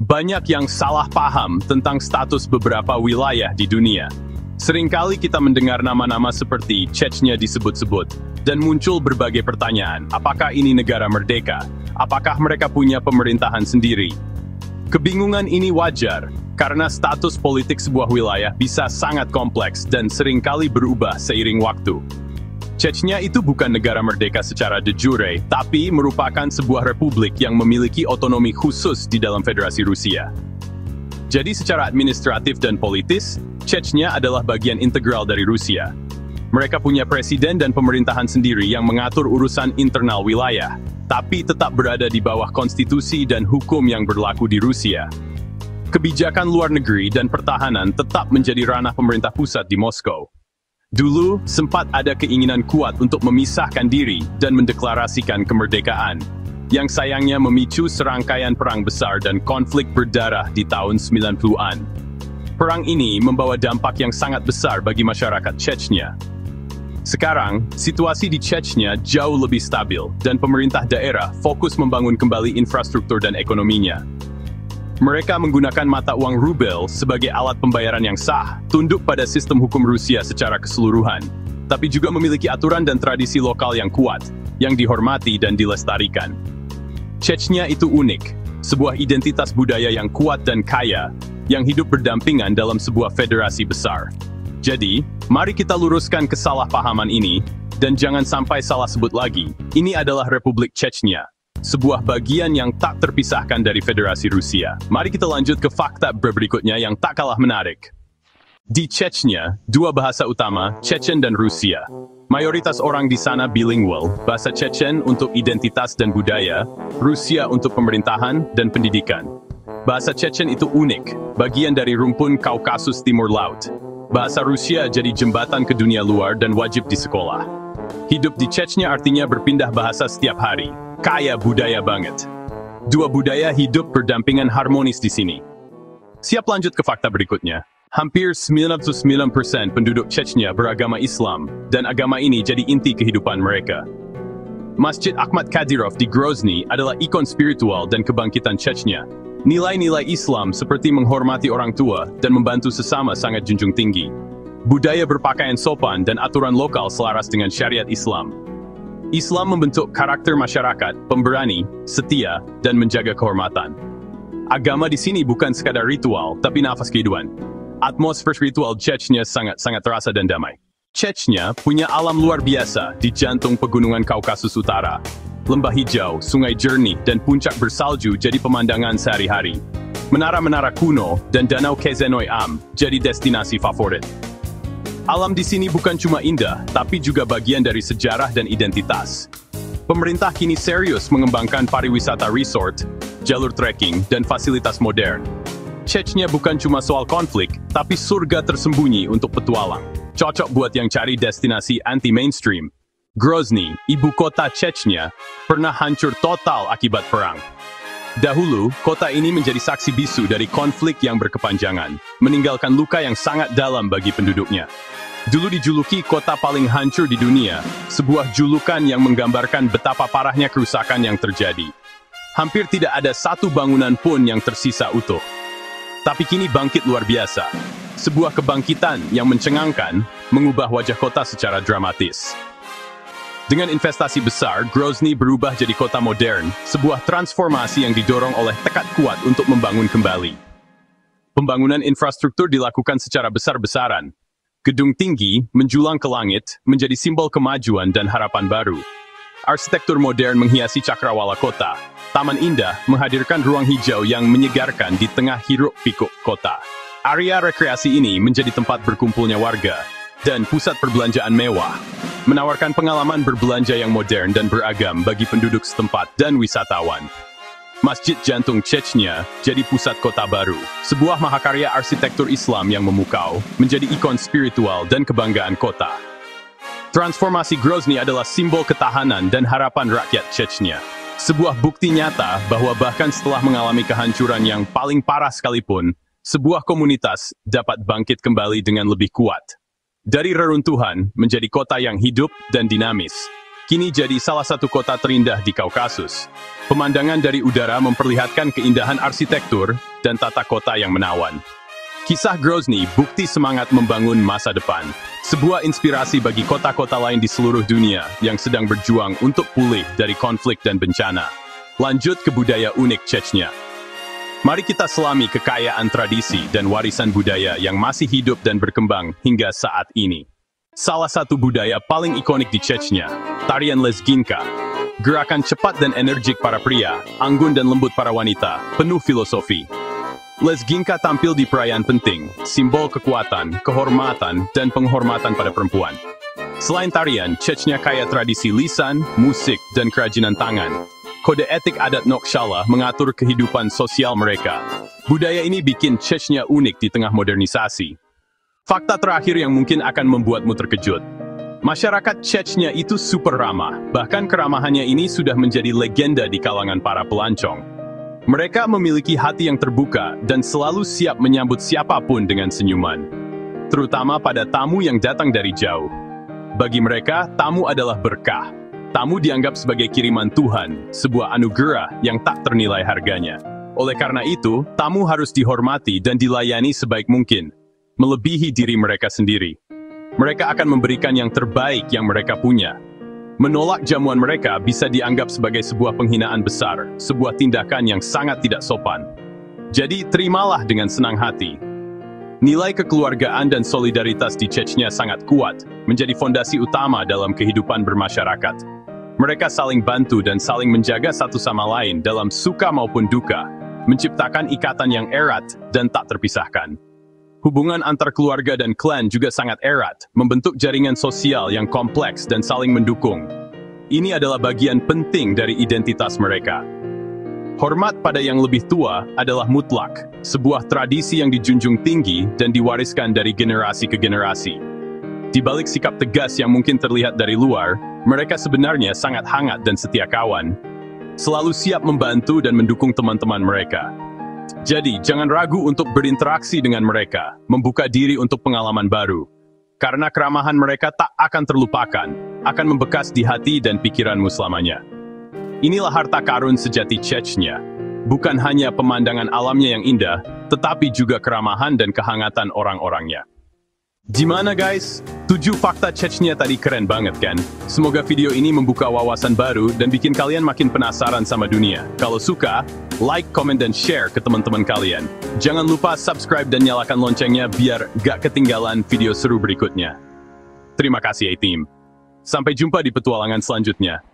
Banyak yang salah paham tentang status beberapa wilayah di dunia. Seringkali kita mendengar nama-nama seperti Chechnya disebut-sebut, dan muncul berbagai pertanyaan, apakah ini negara merdeka? Apakah mereka punya pemerintahan sendiri? Kebingungan ini wajar, karena status politik sebuah wilayah bisa sangat kompleks dan seringkali berubah seiring waktu. Chechnya itu bukan negara merdeka secara de jure, tapi merupakan sebuah republik yang memiliki otonomi khusus di dalam Federasi Rusia. Jadi secara administratif dan politis, Chechnya adalah bagian integral dari Rusia. Mereka punya presiden dan pemerintahan sendiri yang mengatur urusan internal wilayah, tapi tetap berada di bawah konstitusi dan hukum yang berlaku di Rusia. Kebijakan luar negeri dan pertahanan tetap menjadi ranah pemerintah pusat di Moskow. Dulu, sempat ada keinginan kuat untuk memisahkan diri dan mendeklarasikan kemerdekaan, yang sayangnya memicu serangkaian perang besar dan konflik berdarah di tahun 90-an. Perang ini membawa dampak yang sangat besar bagi masyarakat Chechnya. Sekarang, situasi di Chechnya jauh lebih stabil, dan pemerintah daerah fokus membangun kembali infrastruktur dan ekonominya. Mereka menggunakan mata uang rubel sebagai alat pembayaran yang sah, tunduk pada sistem hukum Rusia secara keseluruhan, tapi juga memiliki aturan dan tradisi lokal yang kuat, yang dihormati dan dilestarikan. Chechnya itu unik, sebuah identitas budaya yang kuat dan kaya, yang hidup berdampingan dalam sebuah federasi besar. Jadi, mari kita luruskan kesalahpahaman ini, dan jangan sampai salah sebut lagi, ini adalah Republik Chechnya, sebuah bagian yang tak terpisahkan dari Federasi Rusia. Mari kita lanjut ke fakta berikutnya yang tak kalah menarik. Di Chechnya, dua bahasa utama, Chechen dan Rusia. Mayoritas orang di sana bilingual, bahasa Chechen untuk identitas dan budaya, Rusia untuk pemerintahan dan pendidikan. Bahasa Chechen itu unik, bagian dari rumpun Kaukasus Timur Laut. Bahasa Rusia jadi jembatan ke dunia luar dan wajib di sekolah. Hidup di Chechnya artinya berpindah bahasa setiap hari. Kaya budaya banget. Dua budaya hidup berdampingan harmonis di sini. Siap lanjut ke fakta berikutnya. Hampir 99% penduduk Chechnya beragama Islam, dan agama ini jadi inti kehidupan mereka. Masjid Akhmat Kadyrov di Grozny adalah ikon spiritual dan kebangkitan Chechnya. Nilai-nilai Islam seperti menghormati orang tua dan membantu sesama sangat junjung tinggi. Budaya berpakaian sopan dan aturan lokal selaras dengan syariat Islam. Islam membentuk karakter masyarakat, pemberani, setia, dan menjaga kehormatan. Agama di sini bukan sekadar ritual, tapi nafas kehidupan. Atmosfer spiritual Chechnya sangat terasa dan damai. Chechnya punya alam luar biasa di jantung pegunungan Kaukasus Utara. Lembah hijau, sungai jernih, dan puncak bersalju jadi pemandangan sehari-hari. Menara-menara kuno dan danau Kezenoy Am jadi destinasi favorit. Alam di sini bukan cuma indah, tapi juga bagian dari sejarah dan identitas. Pemerintah kini serius mengembangkan pariwisata resort, jalur trekking, dan fasilitas modern. Chechnya bukan cuma soal konflik, tapi surga tersembunyi untuk petualang. Cocok buat yang cari destinasi anti-mainstream. Grozny, ibu kota Chechnya, pernah hancur total akibat perang. Dahulu, kota ini menjadi saksi bisu dari konflik yang berkepanjangan, meninggalkan luka yang sangat dalam bagi penduduknya. Dulu dijuluki kota paling hancur di dunia, sebuah julukan yang menggambarkan betapa parahnya kerusakan yang terjadi. Hampir tidak ada satu bangunan pun yang tersisa utuh. Tapi kini bangkit luar biasa. Sebuah kebangkitan yang mencengangkan, mengubah wajah kota secara dramatis. Dengan investasi besar, Grozny berubah jadi kota modern, sebuah transformasi yang didorong oleh tekad kuat untuk membangun kembali. Pembangunan infrastruktur dilakukan secara besar-besaran. Gedung tinggi, menjulang ke langit, menjadi simbol kemajuan dan harapan baru. Arsitektur modern menghiasi cakrawala kota. Taman indah menghadirkan ruang hijau yang menyegarkan di tengah hiruk-pikuk kota. Area rekreasi ini menjadi tempat berkumpulnya warga, dan pusat perbelanjaan mewah, menawarkan pengalaman berbelanja yang modern dan beragam bagi penduduk setempat dan wisatawan. Masjid Jantung Chechnya jadi pusat kota baru, sebuah mahakarya arsitektur Islam yang memukau, menjadi ikon spiritual dan kebanggaan kota. Transformasi Grozny adalah simbol ketahanan dan harapan rakyat Chechnya. Sebuah bukti nyata bahwa bahkan setelah mengalami kehancuran yang paling parah sekalipun, sebuah komunitas dapat bangkit kembali dengan lebih kuat. Dari reruntuhan menjadi kota yang hidup dan dinamis. kini jadi salah satu kota terindah di Kaukasus. Pemandangan dari udara memperlihatkan keindahan arsitektur dan tata kota yang menawan. Kisah Grozny bukti semangat membangun masa depan, sebuah inspirasi bagi kota-kota lain di seluruh dunia yang sedang berjuang untuk pulih dari konflik dan bencana. Lanjut ke budaya unik Chechnya. Mari kita selami kekayaan tradisi dan warisan budaya yang masih hidup dan berkembang hingga saat ini. Salah satu budaya paling ikonik di Chechnya, tarian Lezginka. Gerakan cepat dan energik para pria, anggun dan lembut para wanita, penuh filosofi. Lezginka tampil di perayaan penting, simbol kekuatan, kehormatan, dan penghormatan pada perempuan. Selain tarian, Chechnya kaya tradisi lisan, musik, dan kerajinan tangan. Kode etik adat Nokshala mengatur kehidupan sosial mereka. Budaya ini bikin Chechnya unik di tengah modernisasi. Fakta terakhir yang mungkin akan membuatmu terkejut. Masyarakat Chechnya itu super ramah, bahkan keramahannya ini sudah menjadi legenda di kalangan para pelancong. Mereka memiliki hati yang terbuka dan selalu siap menyambut siapapun dengan senyuman. Terutama pada tamu yang datang dari jauh. Bagi mereka, tamu adalah berkah. Tamu dianggap sebagai kiriman Tuhan, sebuah anugerah yang tak ternilai harganya. Oleh karena itu, tamu harus dihormati dan dilayani sebaik mungkin, melebihi diri mereka sendiri. Mereka akan memberikan yang terbaik yang mereka punya. Menolak jamuan mereka bisa dianggap sebagai sebuah penghinaan besar, sebuah tindakan yang sangat tidak sopan. Jadi, terimalah dengan senang hati. Nilai kekeluargaan dan solidaritas di Chechnya sangat kuat, menjadi fondasi utama dalam kehidupan bermasyarakat. Mereka saling bantu dan saling menjaga satu sama lain dalam suka maupun duka, menciptakan ikatan yang erat dan tak terpisahkan. Hubungan antar keluarga dan klan juga sangat erat, membentuk jaringan sosial yang kompleks dan saling mendukung. Ini adalah bagian penting dari identitas mereka. Hormat pada yang lebih tua adalah mutlak, sebuah tradisi yang dijunjung tinggi dan diwariskan dari generasi ke generasi. Di balik sikap tegas yang mungkin terlihat dari luar, mereka sebenarnya sangat hangat dan setia kawan, selalu siap membantu dan mendukung teman-teman mereka. Jadi, jangan ragu untuk berinteraksi dengan mereka, membuka diri untuk pengalaman baru. Karena keramahan mereka tak akan terlupakan, akan membekas di hati dan pikiranmu selamanya. Inilah harta karun sejati Chechnya. Bukan hanya pemandangan alamnya yang indah, tetapi juga keramahan dan kehangatan orang-orangnya. Gimana guys? 7 fakta Chechnya tadi keren banget kan? Semoga video ini membuka wawasan baru dan bikin kalian makin penasaran sama dunia. Kalau suka, like, komen, dan share ke teman-teman kalian. Jangan lupa subscribe dan nyalakan loncengnya biar gak ketinggalan video seru berikutnya. Terima kasih A-Team. Sampai jumpa di petualangan selanjutnya.